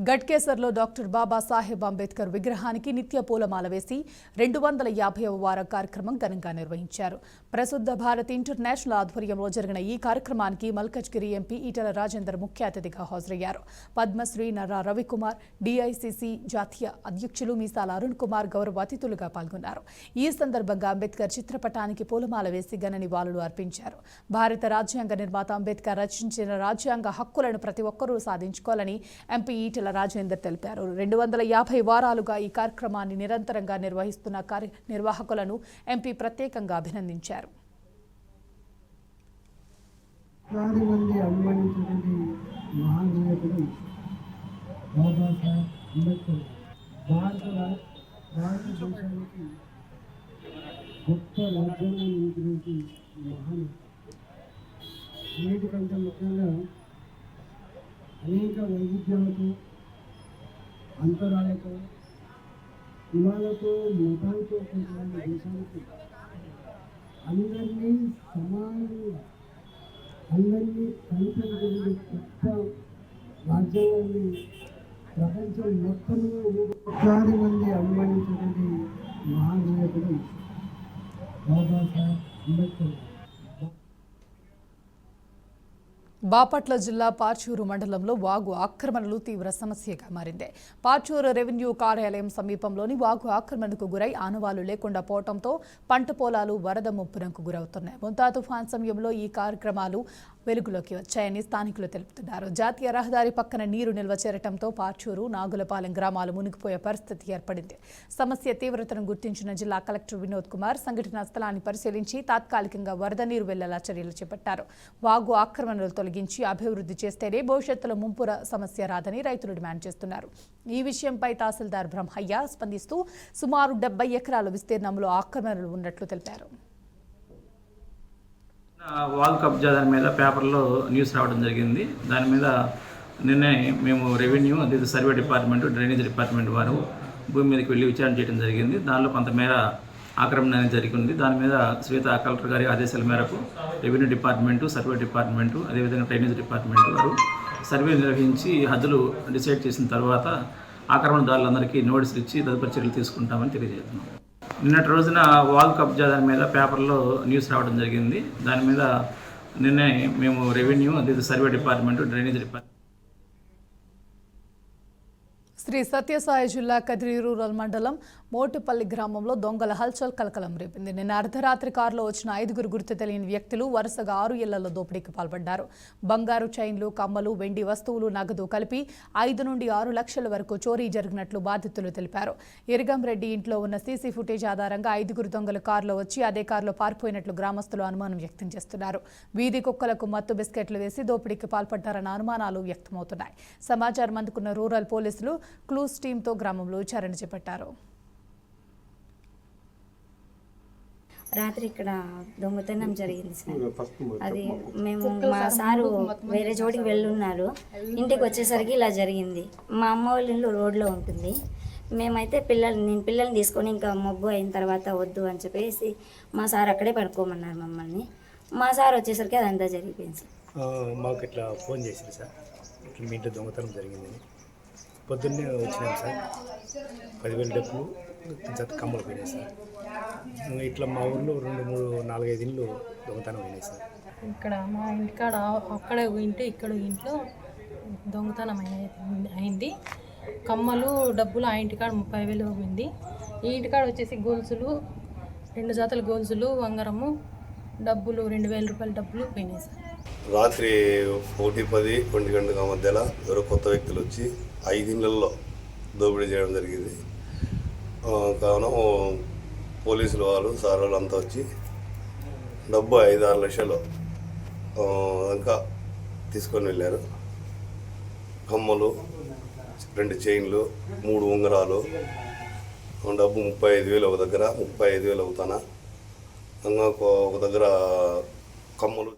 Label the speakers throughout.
Speaker 1: గట్కేసర్లో doctor Babasaheb Ambedkar విగ్రహానికి నిత్య పూలమాల వేసి 250వ వార కార్యక్రమం ఘనంగా నిర్వహించారు. ప్రసిద్ధ భారత్ ఇంటర్నేషనల్ ఆధ్వర్యంలో జరిగిన ఈ కార్యక్రమానికి మల్కజ్గిరి ఎంపీ ఈటెల రాజేందర్ ముఖ్య అతిథిగా హాజరయ్యారు. పద్మశ్రీ నర్రా రవికుమార్, డిఐసిసి జాతీయ అధ్యక్షులు మీసాల అరుణ్ కుమార్ గౌరవ అతిథులుగా పాల్గొన్నారు. ఈ సందర్భంగా అంబేద్కర్ చిత్రపటానికి పూలమాల వేసి ఘన నివాళులు అర్పించారు. భారత రాజ్యాంగ నిర్మాత అంబేద్కర్ రచించిన రాజ్యాంగ హక్కులను ప్రతి ఒక్కరూ సాధించుకోవాలని ఎంపీ ఈటెల రాజేందర్ తెలిపారు. 250 వారాలుగా ఈ కార్యక్రమాన్ని నిరంతరంగా నిర్వహిస్తున్న నిర్వాహకులను ఎంపీ ప్రత్యేకంగా అభినందించారు.
Speaker 2: అనేక వైవిధ్యాలతో, అంతరాలతో, కులాలతో, మతాలతో కొంతమంది దేశానికి అందరినీ సమానంగా అందరినీ కలిపి గొప్ప రాజ్యాంగాన్ని ప్రపంచం మొత్తంలో 1,00,000 మంది అభిమానించినటువంటి మహానాయకుడు బాబాసాహెబ్ అంబేద్కర్.
Speaker 1: బాపట్ల జిల్లా పాచూరు మండలంలో వాగు ఆక్రమణలు తీవ్ర సమస్యగా మారింది. పాచూరు రెవెన్యూ కార్యాలయం సమీపంలోని వాగు ఆక్రమణకు గురై ఆనవాళ్లు లేకుండా పోవడంతో పంట పొలాలు వరద ముప్పునకు గురవుతున్నాయి. ముంతా తుఫాన్ సమయంలో ఈ కార్యక్రమాలు వెలుగులోకి వచ్చాయని స్థానికులు తెలుపుతున్నారు. జాతీయ రహదారి పక్కన నీరు నిల్వ చేరటంతో పాచూరు, నాగులపాలెం గ్రామాలు మునిగిపోయే పరిస్థితి ఏర్పడింది. సమస్య తీవ్రతను గుర్తించిన జిల్లా కలెక్టర్ వినోద్ కుమార్ సంఘటనా స్థలాన్ని పరిశీలించి తాత్కాలికంగా వరద నీరు వెళ్లేలా చర్యలు చేపట్టారు. వాగు ఆక్రమణలు తొలగించి అభివృద్ధి చేస్తేనే భవిష్యత్తులో ముంపు సమస్య రాదని రైతులు డిమాండ్ చేస్తున్నారు. ఈ విషయంపై తహసీల్దార్ బ్రహ్మయ్య స్పందిస్తూ సుమారు 70 ఎకరాల విస్తీర్ణంలో ఆక్రమణలు ఉన్నట్లు తెలిపారు.
Speaker 3: వాగు కబ్జా దాని మీద పేపర్లో న్యూస్ రావడం జరిగింది. దాని మీద నిన్నే మేము రెవెన్యూ, అదే సర్వే డిపార్ట్మెంట్, డ్రైనేజ్ డిపార్ట్మెంట్ వారు భూమి మీదకి వెళ్ళి విచారణ చేయడం జరిగింది. దానిలో కొంతమేర ఆక్రమణ అనేది జరిగింది. దాని మీద శ్వేత కలెక్టర్ గారి ఆదేశాల మేరకు రెవెన్యూ డిపార్ట్మెంటు, సర్వే డిపార్ట్మెంటు, అదేవిధంగా డ్రైనేజ్ డిపార్ట్మెంట్ వారు సర్వే నిర్వహించి హద్దులు డిసైడ్ చేసిన తర్వాత ఆక్రమణదారులందరికీ నోటీసులు ఇచ్చి తదుపరి చర్యలు తీసుకుంటామని తెలియజేస్తున్నాం. నిన్నటి రోజున వాగు కబ్జా దాని మీద పేపర్లో న్యూస్ రావడం జరిగింది. దాని మీద నిన్నే మేము రెవెన్యూ, అదే survey department, drainage department.
Speaker 1: Shri Sathya Sai Kadiri rural మండలం మోటుపల్లి గ్రామంలో దొంగల హల్చల్ కలకలం రేపింది. నిన్న అర్ధరాత్రి కారులో వచ్చిన 5 గుర్తు తెలియని వ్యక్తులు వరుసగా 6 ఇళ్లలో దోపిడీకి పాల్పడ్డారు. బంగారు చైన్లు, కమ్మలు, వెండి వస్తువులు, నగదు కలిపి 5 నుండి 6 లక్షల వరకు చోరీ జరిగినట్లు బాధితులు తెలిపారు. ఇరగంరెడ్డి ఇంట్లో ఉన్న సీసీ ఫుటేజ్ ఆధారంగా 5 దొంగలు కారులో వచ్చి అదే కారులో పారిపోయినట్లు గ్రామస్తులు అనుమానం వ్యక్తం చేస్తున్నారు. వీధి కుక్కలకు మత్తు బిస్కెట్లు వేసి దోపిడీకి పాల్పడ్డారన్న అనుమానాలు వ్యక్తమవుతున్నాయి. సమాచారం అందుకున్న రూరల్ పోలీసులు క్లూస్ టీంతో గ్రామంలో విచారణ చేపట్టారు.
Speaker 4: రాత్రి ఇక్కడ దొంగతనం జరిగింది సార్. అది మేము మా సారు వేరే చోటికి వెళ్ళున్నారు. ఇంటికి వచ్చేసరికి ఇలా జరిగింది. మా అమ్మ వాళ్ళ ఇల్లు రోడ్లో ఉంటుంది. మేమైతే నేను పిల్లల్ని తీసుకొని ఇంకా మబ్బు అయిన తర్వాత వద్దు అని చెప్పేసి మా సార్ అక్కడే పడుకోమన్నారు మమ్మల్ని. మా సార్ వచ్చేసరికి అదంతా జరిగిపోయింది సార్.
Speaker 5: మాకు ఇట్లా ఫోన్ చేశారు సార్, ఇట్లా మీ ఇంట్లో దొంగతనం జరిగిందని. పొద్దున్నే వచ్చినాం సార్. 10,000 డబ్బులు, కమ్మలు పోయినాయి సార్. ఇట్లా మా ఊళ్ళో 2, 3, 4, 5 ఇళ్ళు దొంగతనం అయినాయి సార్.
Speaker 6: ఇక్కడ మా ఇంటికాడ అక్కడే ఇంటి ఇక్కడ ఇంట్లో దొంగతనం అయింది. కమ్మలు, డబ్బులు ఆ ఇంటికాడ 30,000 పోయింది. ఈ ఇంటికాడ వచ్చేసి గొలుసులు, 2 జతల గొలుసులు, వంగరము, డబ్బులు 2,000 రూపాయల డబ్బులు పోయినాయి సార్.
Speaker 7: రాత్రి 1:10, 1 గంటల మధ్యలో ఎవరో కొత్త వ్యక్తులు వచ్చి 5 ఇళ్లలో దోపిడీ చేయడం జరిగింది. కావున పోలీసులు వాళ్ళు, సార్ వాళ్ళు అంతా వచ్చి డబ్బు 5-6 లక్షలు ఇంకా తీసుకొని వెళ్ళారు. కమ్మలు, 2 చైన్లు, 3 ఉంగరాలు, డబ్బు 35,000 ఒక దగ్గర, 35,000 అవుతానా, ఇంకా ఒక దగ్గర కమ్మలు.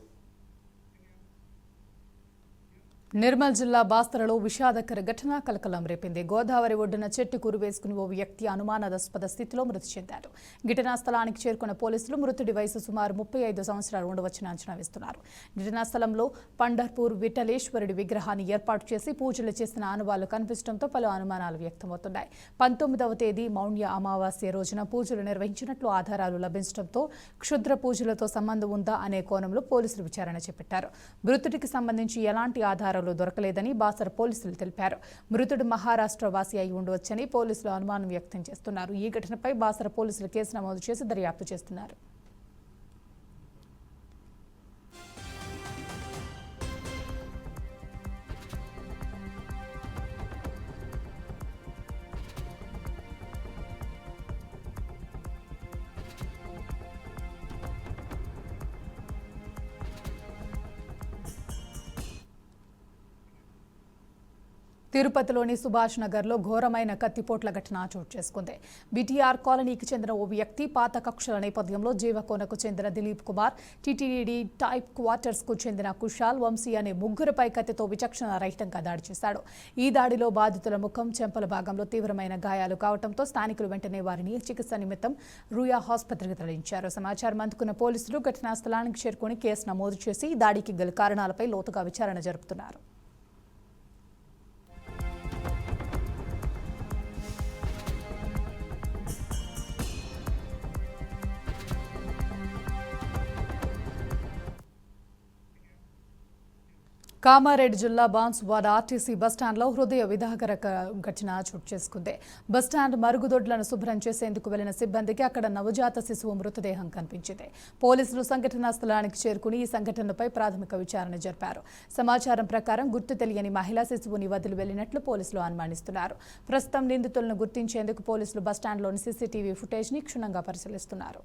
Speaker 1: నిర్మల్ జిల్లా బాస్తరలో విషాదకర ఘటన కలకలం రేపింది. గోదావరి ఒడ్డున చెట్టు కురువేసుకుని ఓ వ్యక్తి అనుమానాస్పద స్థితిలో మృతి చెందారు. ఘటనా స్థలానికి చేరుకున్న పోలీసులు మృతుడి వయసు సుమారు 35 సంవత్సరాలు ఉండవచ్చని అంచనా వేస్తున్నారు. ఘటనా స్థలంలో పండర్పూర్ విఠలేశ్వరుడి విగ్రహాన్ని ఏర్పాటు చేసి పూజలు చేసిన ఆనవాళ్లు కనిపించడంతో పలు అనుమానాలు వ్యక్తమవుతున్నాయి. 19వ తేదీ మౌన్య అమావాస్య రోజున పూజలు నిర్వహించినట్లు ఆధారాలు లభించడంతో క్షుద్ర పూజలతో సంబంధం ఉందా అనే కోణంలో పోలీసులు విచారణ చేపట్టారు. మృతుడికి సంబంధించి ఎలాంటి ఆధారాలు దొరకలేదని బాసర పోలీసులు తెలిపారు. మృతుడు మహారాష్ట్ర వాసి అయి ఉండవచ్చని పోలీసులు అనుమానం వ్యక్తం చేస్తున్నారు. ఈ ఘటనపై బాసర పోలీసులు కేసు నమోదు చేసి దర్యాప్తు చేస్తున్నారు. తిరుపతిలోని సుభాష్ నగర్లో ఘోరమైన కత్తిపోట్ల ఘటన చోటు చేసుకుంది. బీటీఆర్ కాలనీకి చెందిన ఓ వ్యక్తి పాత కక్షల నేపథ్యంలో జీవకోనకు చెందిన Dilip Kumar, TTD type quarters కు చెందిన కుషాల్, వంశీ అనే ముగ్గురుపై కత్తితో విచక్షణ రహితంగా దాడి చేశాడు. ఈ దాడిలో బాధితుల ముఖం, చెంపల భాగంలో తీవ్రమైన గాయాలు కావడంతో స్థానికులు వెంటనే వారిని చికిత్స నిమిత్తం రూయా ఆసుపత్రికి తరలించారు. సమాచారం అందుకున్న పోలీసులు ఘటనా స్థలానికి చేరుకుని కేసు నమోదు చేసి దాడికి గల కారణాలపై లోతుగా విచారణ జరుపుతున్నారు. కామారెడ్డి జిల్లా బాన్సువాడ ఆర్టీసీ బస్టాండ్లో హృదయ విదారక ఘటన చోటు చేసుకుంది. బస్టాండ్ మరుగుదొడ్లను శుభ్రం చేసేందుకు వెళ్లిన సిబ్బందికి అక్కడ నవజాత శిశువు మృతదేహం కనిపించింది. పోలీసులు సంఘటనా స్థలానికి చేరుకుని ఈ సంఘటనపై ప్రాథమిక విచారణ జరిపారు. సమాచారం ప్రకారం గుర్తు తెలియని మహిళా శిశువుని వదిలి వెళ్లినట్లు పోలీసులు అనుమానిస్తున్నారు. ప్రస్తుతం నిందితులను గుర్తించేందుకు పోలీసులు బస్టాండ్లోని సీసీటీవీ ఫుటేజ్ని క్షుణ్ణంగా పరిశీలిస్తున్నారు.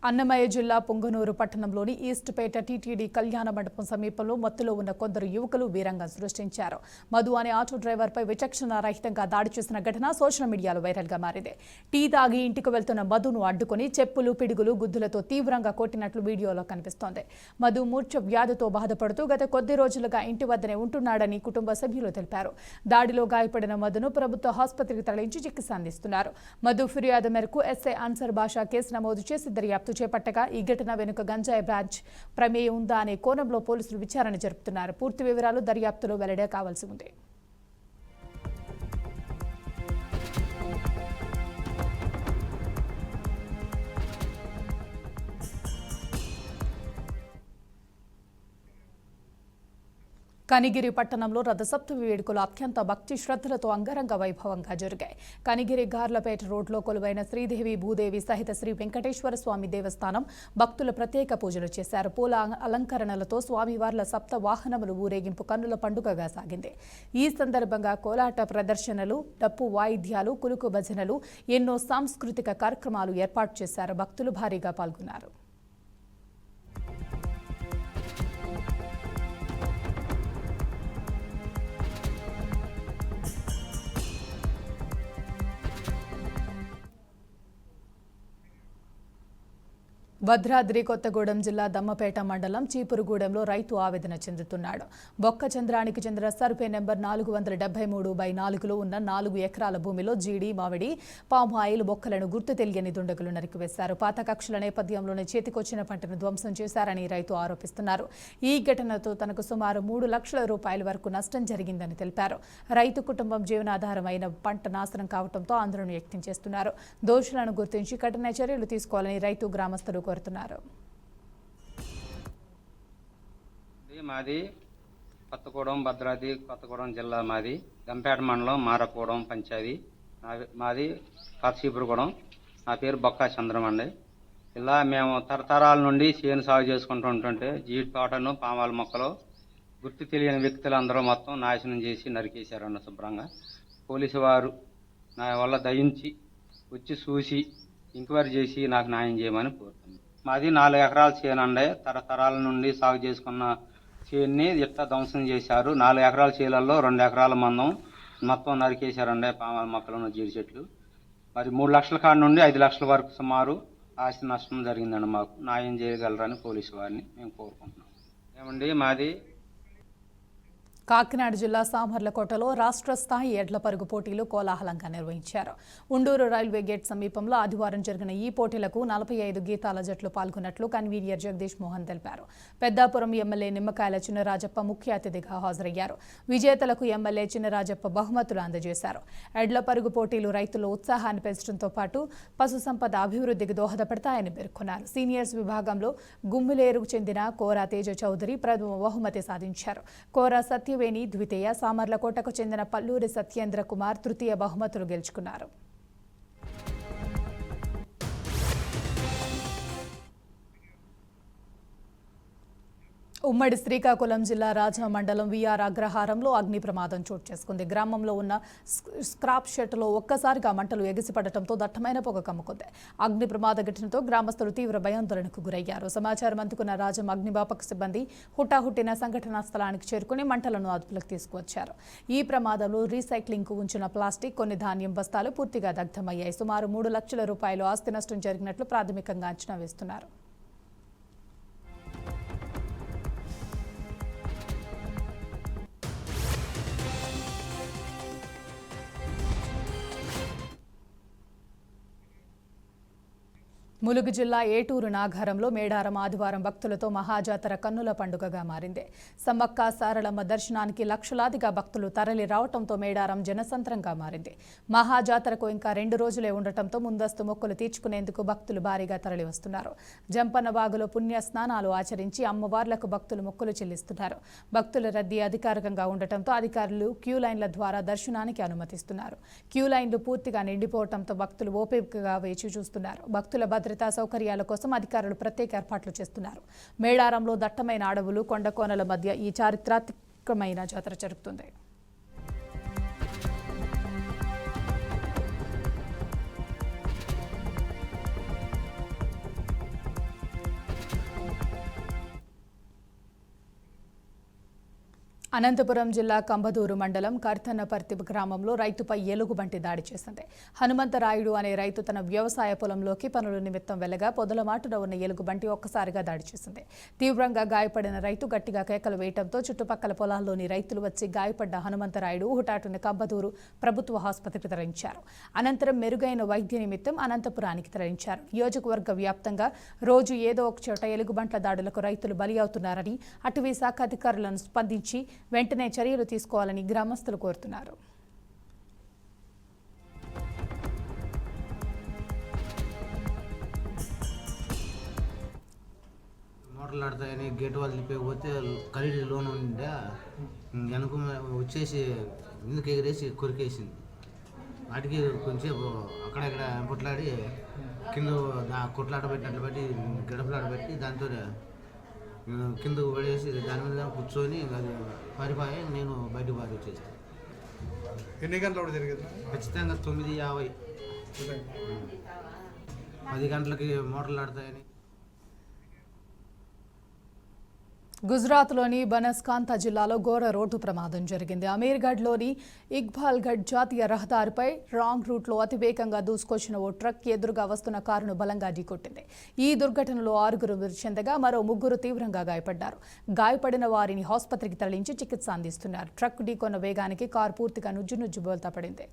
Speaker 1: అన్నమయ్య జిల్లా పొంగనూరు పట్టణంలోని ఈస్ట్పేట టీటీడీ కళ్యాణ మండపం సమీపంలో మత్తులో ఉన్న కొందరు యువకులు వీరంగం సృష్టించారు. మధు అనే ఆటో డ్రైవర్పై విచక్షణ రహితంగా దాడి చేసిన ఘటన సోషల్ మీడియాలో వైరల్గా మారింది. టీ తాగి ఇంటికి వెళ్తున్న మధును అడ్డుకుని చెప్పులు, పిడుగులు, గుద్దులతో తీవ్రంగా కొట్టినట్లు వీడియోలో కనిపిస్తోంది. మధు మూర్ఛ వ్యాధితో బాధపడుతూ గత కొద్ది రోజులుగా ఇంటి వద్దనే ఉంటున్నాడని కుటుంబ సభ్యులు తెలిపారు. దాడిలో గాయపడిన మధును ప్రభుత్వ ఆసుపత్రికి తరలించి చికిత్స అందిస్తున్నారు. మధు ఫిర్యాదు మేరకు ఎస్ఐ అన్సర్ బాషా కేసు నమోదు చేసి దర్యాప్తు చేపట్టగా ఈ ఘటన వెనుక గంజాయి బ్రాంచ్ ప్రమేయం ఉందా అనే కోణంలో పోలీసులు విచారణ జరుపుతున్నారు. పూర్తి వివరాలు దర్యాప్తులో వెల్లడే కావాల్సి ఉంది. కనిగిరి పట్టణంలో రథసప్తమి వేడుకలు అత్యంత భక్తి శ్రద్ధలతో అంగరంగ వైభవంగా జరిగాయి. కనిగిరి గార్లపేట రోడ్లో కొలువైన శ్రీదేవి, భూదేవి సహిత శ్రీ వెంకటేశ్వర స్వామి దేవస్థానం భక్తులు ప్రత్యేక పూజలు చేశారు. పూల అలంకరణలతో స్వామివార్ల సప్త వాహనములు ఊరేగింపు కన్నుల పండుగగా సాగింది. ఈ సందర్భంగా కోలాట ప్రదర్శనలు, డప్పు వాయిద్యాలు, కులుకు భజనలు, ఎన్నో సాంస్కృతిక కార్యక్రమాలు ఏర్పాటు చేశారు. భక్తులు భారీగా పాల్గొన్నారు. భద్రాద్రి కొత్తగూడెం జిల్లా దమ్మపేట మండలం చీపురుగూడెంలో రైతు ఆవేదన చెందుతున్నాడు. బొక్క చంద్రానికి చెందిన సర్వే నెంబర్ 473/4లో ఉన్న 4 ఎకరాల భూమిలో జీడి, మామిడి, పాము ఆయిల్ మొక్కలను గుర్తు తెలియని దుండగులు నరికివేశారు. పాత కక్షల నేపథ్యంలోనే చేతికొచ్చిన పంటను ధ్వంసం చేశారని రైతు ఆరోపిస్తున్నారు. ఈ ఘటనతో తనకు సుమారు 3 లక్షల రూపాయల వరకు నష్టం జరిగిందని తెలిపారు. రైతు కుటుంబం జీవనాధారమైన పంట నాశనం కావడంతో ఆందోళన వ్యక్తం చేస్తున్నారు. దోషులను గుర్తించి కఠిన చర్యలు తీసుకోవాలని రైతు, గ్రామస్తులు కోరుతున్నారు.
Speaker 8: మాది కొత్తగూడెం, భద్రాద్రి కొత్తగూడెం జిల్లా. మాది గంపేట మండలం, మారకూడెం పంచాయతీ. మాది చీపురుగూడెం. నా పేరు బొక్క చంద్రమండి. ఇలా మేము తరతరాల నుండి చేను సాగు చేసుకుంటూ ఉంటుంటే జీడి తోటను, పామాల మొక్కలు గుర్తు తెలియని వ్యక్తులు అందరూ మొత్తం నాశనం చేసి నరికేశారన్న శుభ్రంగా. పోలీసు వారు నా వల్ల దయించి వచ్చి చూసి ఎంక్వైరీ చేసి నాకు న్యాయం చేయమని కోరుతున్నాను. మాది 4 ఎకరాల చేను అండి. తరతరాల నుండి సాగు చేసుకున్న చేనుని ఇట్లా ధ్వంసం చేశారు. 4 ఎకరాల చేనులలో 2 ఎకరాల మందం మొత్తం నరికేశారండి. పామాల మొక్కలు, జీడి చెట్లు. మరి 3 లక్షల కాడ నుండి 5 లక్షల వరకు సుమారు ఆస్తి నష్టం జరిగిందండి. మాకు న్యాయం చేయగలరని పోలీసు వారిని మేము కోరుకుంటున్నాం. ఏమండి మాది
Speaker 1: కాకినాడ జిల్లా సామర్లకోటలో రాష్ట్ర స్థాయి ఎడ్ల పరుగు పోటీలు కోలాహలంగా నిర్వహించారు. ఉండూరు రైల్వే గేట్ సమీపంలో ఆదివారం జరిగిన ఈ పోటీలకు 45 గీతాల జట్లు పాల్గొన్నట్లు కన్వీనర్ జగదీష్ మోహన్ తెలిపారు. పెద్దాపురం ఎమ్మెల్యే నిమ్మకాయల చినరాజప్ప ముఖ్య అతిథిగా హాజరయ్యారు. విజేతలకు ఎమ్మెల్యే చినరాజప్ప బహుమతులు అందజేశారు. ఎడ్ల పరుగు పోటీలు రైతుల ఉత్సాహాన్ని పెంచడంతో పాటు పశు సంపద అభివృద్ధికి దోహదపడతాయని పేర్కొన్నారు. సీనియర్స్ విభాగంలో గుమ్మిలేరుకు చెందిన కోరా తేజ చౌదరి ప్రథమ బహుమతి సాధించారు. కోరా సత్యవేణి ద్వితీయ, సామర్లకోటకు చెందిన పల్లూరి సత్యేంద్ర కుమార్ తృతీయ బహుమతులు గెలుచుకున్నారు. ఉమ్మడి శ్రీకాకుళం జిల్లా రాజా మండలం విఆర్ అగ్రహారంలో అగ్ని ప్రమాదం చోటు చేసుకుంది. గ్రామంలో ఉన్న స్క్రాప్ షెడ్లో ఒక్కసారిగా మంటలు ఎగిసిపడటంతో దట్టమైన పొగ కమ్ముకుంది. అగ్ని ప్రమాద ఘటనతో గ్రామస్తులు తీవ్ర భయాందోళనకు గురయ్యారు. సమాచారం అందుకున్న రాజం అగ్నిమాపక సిబ్బంది హుటాహుట్టిన సంఘటనా స్థలానికి చేరుకుని మంటలను అదుపులోకి తీసుకువచ్చారు. ఈ ప్రమాదంలో రీసైక్లింగ్ కు ఉంచిన ప్లాస్టిక్, కొన్ని ధాన్యం బస్తాలు పూర్తిగా దగ్ధమయ్యాయి. సుమారు 3 లక్షల రూపాయలు ఆస్తి నష్టం జరిగినట్లు ప్రాథమికంగా అంచనా వేస్తున్నారు. ములుగు జిల్లా ఏటూరు నాగారంలో మేడారం ఆదివారం భక్తులతో మహాజాతర కన్నుల పండుగగా మారింది. సమ్మక్క సారలమ్మ దర్శనానికి లక్షలాదిగా భక్తులు తరలి రావడంతో మేడారం జనసంద్రంగా మారింది. మహాజాతరకు ఇంకా 2 రోజులే ఉండటంతో ముందస్తు మొక్కులు తీర్చుకునేందుకు భక్తులు భారీగా తరలి వస్తున్నారు. జంపన్న వాగులో పుణ్య స్నానాలు ఆచరించి అమ్మవార్లకు భక్తులు మొక్కులు చెల్లిస్తున్నారు. భక్తుల రద్దీ అధికారికంగా ఉండటంతో అధికారులు క్యూ లైన్ల ద్వారా దర్శనానికి అనుమతిస్తున్నారు. క్యూ లైన్లు పూర్తిగా నిండిపోవడంతో భక్తులు ఓపికగా వేచి చూస్తున్నారు. భక్తుల భద్రతా సౌకర్యాల కోసం అధికారులు ప్రత్యేక ఏర్పాట్లు చేస్తున్నారు. మేడారంలో దట్టమైన అడవులు, కొండకోనల మధ్య ఈ చారిత్రాత్మకమైన జాతర జరుగుతుంది. అనంతపురం జిల్లా కంబదూరు మండలం కర్తన్నపర్తి గ్రామంలో రైతుపై ఎలుగుబంటి దాడి చేసింది. హనుమంతరాయుడు అనే రైతు తన వ్యవసాయ పొలంలోకి పనుల నిమిత్తం వెళ్లగా పొదలమాటున ఉన్న ఎలుగుబంటి ఒక్కసారిగా దాడి చేసింది. తీవ్రంగా గాయపడిన రైతు గట్టిగా కేకలు వేయడంతో చుట్టుపక్కల పొలాల్లోని రైతులు వచ్చి గాయపడ్డ హనుమంతరాయుడు హుటాటున కంబదూరు ప్రభుత్వ ఆసుపత్రికి తరలించారు. అనంతరం మెరుగైన వైద్య నిమిత్తం అనంతపురానికి తరలించారు. నియోజకవర్గ వ్యాప్తంగా రోజు ఏదో ఒక చోట ఎలుగుబంట్ల దాడులకు రైతులు బలి అవుతున్నారని, అటవీ శాఖ అధికారులను స్పందించి వెంటనే చర్యలు తీసుకోవాలని గ్రామస్తులు కోరుతున్నారు.
Speaker 9: మోటార్లు ఆడతాయని గేట్ వాళ్ళు తిప్పకపోతే ఖరీదు లోన్ ఉండే వెనక వచ్చేసి ఎందుకు ఎగిరేసి కొరికేసింది. వాటికి కొంచెం అక్కడక్కడ కొట్లాడి కింద కొట్లాట పెట్టినట్లు పెట్టి గడపలాట పెట్టి దాంతో కిందకు పడేసి దాని మీద కూర్చొని అది పారిపోయి నేను బయటకు పారి వచ్చేస్తాను.
Speaker 10: ఎన్ని గంటలు జరిగింది?
Speaker 9: ఖచ్చితంగా 9:50 10 గంటలకి మోటార్లు ఆడతాయని.
Speaker 1: గుజరాత్లోని బనస్కాంత జిల్లాలో ఘోర రోడ్డు ప్రమాదం జరిగింది. అమీర్గఢ్లోని ఇక్బాల్గఢ్ జాతీయ రహదారిపై రాంగ్ రూట్లో అతివేగంగా దూసుకొచ్చిన ఓ ట్రక్ ఎదురుగా వస్తున్న కారును బలంగా ఢీకొట్టింది. ఈ దుర్ఘటనలో 6 మృతి చెందగా మరో 3 తీవ్రంగా గాయపడ్డారు. గాయపడిన వారిని ఆసుపత్రికి తరలించి చికిత్స అందిస్తున్నారు. ట్రక్ ఢీకొన్న వేగానికి కారు పూర్తిగా నుజ్జు బోల్తా పడింది.